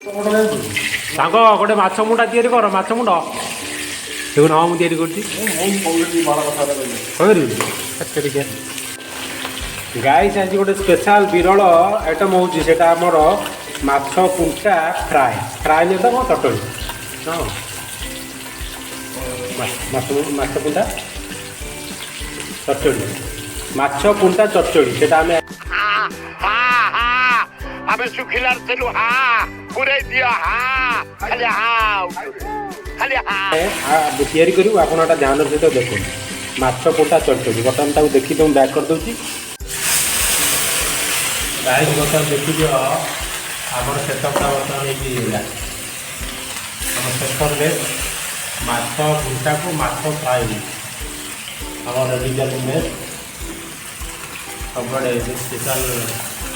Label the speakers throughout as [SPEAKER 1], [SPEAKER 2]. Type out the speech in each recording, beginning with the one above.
[SPEAKER 1] ସାଙ୍ଗ ଗୋଟେ ମାଛ ମୁଣ୍ଡା ତିଆରି କର ମାଛ ମୁଣ୍ଡ ଦେଖୁନ ହଁ ମୁଁ ତିଆରି କରୁଛି କହିପାରିବି ଗାଇସ୍ ଆଜି ଗୋଟେ ସ୍ପେଶାଲ ବିରଳ ଆଇଟମ୍ ହେଉଛି ସେଇଟା ଆମର ମାଛ ପୁଣ୍ଟା ଫ୍ରାଏ ନୁହେଁ ତ କ'ଣ ଚଟଣି ହଁ ମାଛ ପୁଣ୍ଟା ଚଟଣି ମାଛ ପୁଣ୍ଟା ଚଟଣି ସେଇଟା ଆମେ ଶୁଖିଲା ତିଆରି କରିବୁ ଆପଣ ଏଟା ଧ୍ୟାନ ସହିତ ଦେଖନ୍ତୁ ମାଛ ପୁଣ୍ଟା ଚଟଣି ବର୍ତ୍ତମାନ ତାକୁ ଦେଖି ମୁଁ ବ୍ୟାକ୍ କରିଦେଉଛି ଗାଈ ବର୍ତ୍ତମାନ ଦେଖିଦିଅ ଆମର ସେଟପ୍ଟା ବର୍ତ୍ତମାନ ଏଇଠି ହେଇଗଲା ଆମ ସେଟପ୍ରେ ମାଛ ପୁଣ୍ଟାକୁ ମାଛ ଫ୍ରାଏ ଆମର ରେଡ଼ି ଚାଲିଲେ ସବୁଆଡ଼େ ସ୍ପେଶାଲ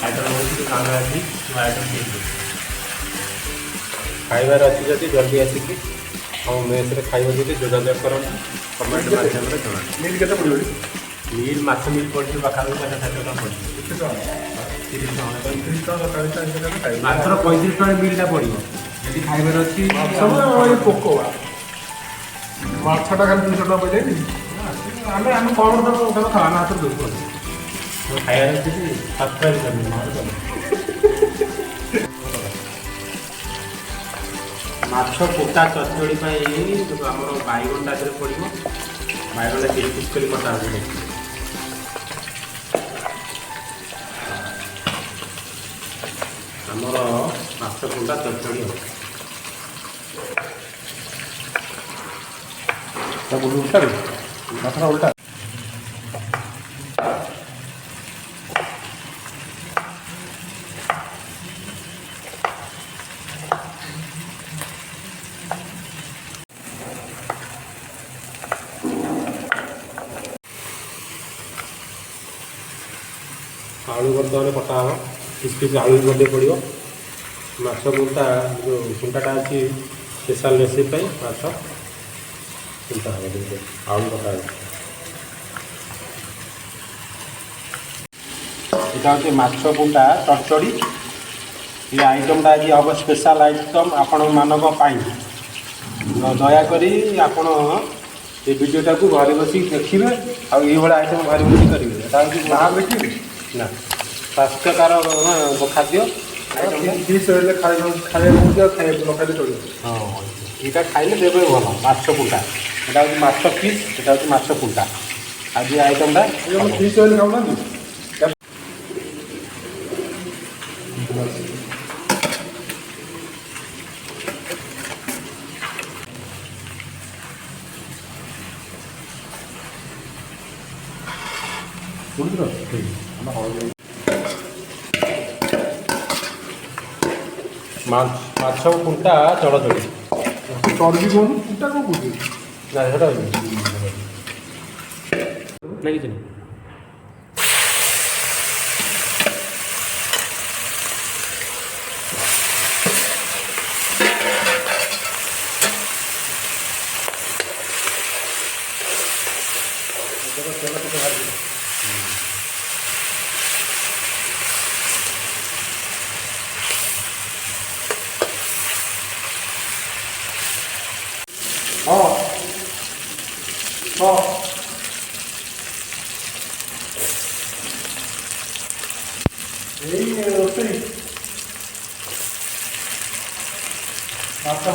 [SPEAKER 1] ଆଇଟମ୍ ହେଉଛି କାମ ଅଛି ଆଇଟମ୍ ହେଇଛି ଖାଇବାର ଅଛି ଯଦି ଜଲ୍ଦି ଆସିକି ଆମ ମେସ୍ରେ ଖାଇବା ଯଦି ଯୋଗାଯୋଗ କରନ୍ତୁ କମେଣ୍ଟ ମାଧ୍ୟମରେ ଜଣାନ୍ତୁ ମିଲ୍ କେତେ ପଡ଼ିବ ମିଲ୍ ମାଛ ମିଲ୍ ପଡ଼ିଛି ପାଖାପାଖି 50-60 ଟଙ୍କା ପଡ଼ିଛି କେତେ ଟଙ୍କା 30 ଟଙ୍କା 35 ଟଙ୍କା ମାତ୍ର 35 ଟଙ୍କା ମିଲ୍ଟା ପଡ଼ିବ ଯଦି ଖାଇବାର ଅଛି
[SPEAKER 2] ପୋକ ମାଛଟା ଖାଲି 200 ଟଙ୍କା ପଡ଼ିଯାଇନି
[SPEAKER 1] ଆମେ କ'ଣ ଖାଇବା ନା ହାତରେ ଦେବୁ ଖାଇବାର ଅଛି ସବସ୍କ୍ରାଇବ୍ କରିବି ମାଛ ପୋଟା ଚଚଡ଼ି ପାଇଁ ଆମର ବାଇଗଣଟା ଦେହରେ ପଡ଼ିବ ବାଇଗଣଟା ପିସ୍ ପିସ୍ କରି କଟା ହେବ ଆମର ମାଛ ପୋଟା ଚଚଡ଼ି ହେବ
[SPEAKER 2] ମାଛଟା ଉଲ୍ଟା
[SPEAKER 1] ଆଳୁ ବର୍ତ୍ତମାନ କଟା ହେବ ପିସ୍ ପିସ୍ ଆଳୁ ମଧ୍ୟ ପଡ଼ିବ ମାଛ ପୁଣ୍ଟା ଯେଉଁ ପୁଣ୍ଟାଟା ଅଛି ସ୍ପେଶାଲ ରେସିପି ପାଇଁ ମାଛ ପୁଣ୍ଟା ହେବ ଯେମିତି ଆଳୁ କଟା ହେବ ଏଇଟା ହେଉଛି ମାଛ ପୁଣ୍ଟା ଚଟଚଡ଼ି ଏ ଆଇଟମ୍ଟା ଆଜି ହେବ ସ୍ପେଶାଲ ଆଇଟମ୍ ଆପଣମାନଙ୍କ ପାଇଁ ଦୟାକରି ଆପଣ ଏ ଭିଡ଼ିଓଟାକୁ ଘରେ ବସିକି ଦେଖିବେ ଆଉ ଏଇଭଳିଆ ଆଇଟମ୍ ଘରେ ବସିକି କରିବେ ଏଇଟା ହେଉଛି ବାହାର ଦେଖିବେ ନା ସ୍ୱାସ୍ଥ୍ୟକାର ଖାଦ୍ୟ
[SPEAKER 2] ଫିସ୍ ରହିଲେ ଖାଇବାକୁ ନ ଖାଇଲେ ଚଳିବ
[SPEAKER 1] ହଁ ଏଇଟା ଖାଇଲେ ଦେହ ପାଇଁ ଭଲ ମାଛ ପୁଣ୍ଟା ଏଇଟା ହେଉଛି ମାଛ ପିସ୍ ଏଇଟା ହେଉଛି ମାଛ ପୁଣ୍ଟା ଆଜି ଆଇଟମ୍ଟା
[SPEAKER 2] ଫିସ୍ ରହିଲେ ଖାଉନାହାନ୍ତି
[SPEAKER 1] ମାଛ ପୁଣ୍ଟା ଚଡ଼ଚଡ଼ି
[SPEAKER 2] ଚର୍ବି କହୁନୁ ପୁଣ୍ଟା କ'ଣ କହୁଛୁ
[SPEAKER 1] ନା ସେଟା ନା କିଛି ନାହିଁ
[SPEAKER 2] ହଁ ହଁ ଏଇ ରୋଷେଇ ମାଛ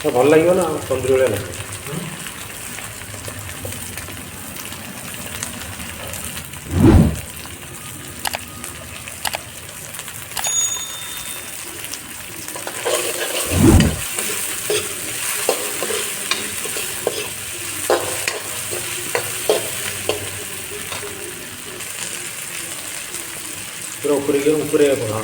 [SPEAKER 1] ଭଲ ଲାଗିବ ନା ତନ୍ଦୁରୀ ଭଳିଆ ଲାଗିବ पूरा ऊपर हाँ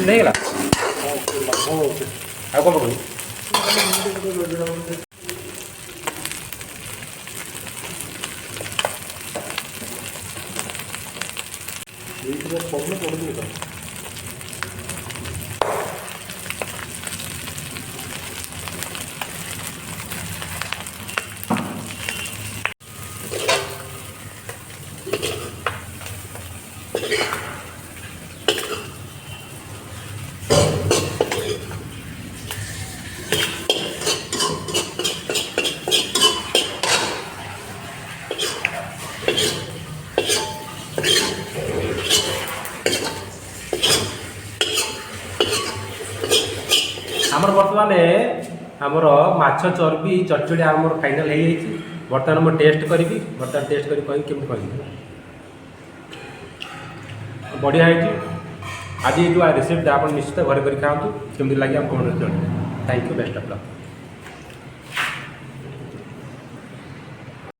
[SPEAKER 1] ଫୁଲ ହେଇଗଲା ଆଉ କ'ଣ ପକେଇବି?
[SPEAKER 2] ଏଇଥିରେ ପଡ଼ିଲେ ପଡ଼ିଯିବ ତ।
[SPEAKER 1] ଆମର ବର୍ତ୍ତମାନ ଆମର ମାଛ ଚର୍ବି ଚଟଚଡ଼ି ଆମର ଫାଇନାଲ୍ ହେଇଯାଇଛି। ବର୍ତ୍ତମାନ ମୁଁ ଟେଷ୍ଟ କରିବି, ବର୍ତ୍ତମାନ ଟେଷ୍ଟ କରି କହିବି କେମିତି କହିବି। ବଢ଼ିଆ ହେଇଛି। ଆଜି ଏଇ ଯେଉଁ ରେସିପିଟା ଆପଣ ନିଶ୍ଚିତ ଘରେ କରି ଖାଆନ୍ତୁ, କେମିତି ଲାଗି ଆପଣ କମେଣ୍ଟରେ ଜଣାଇବେ। Thank you, best of lock.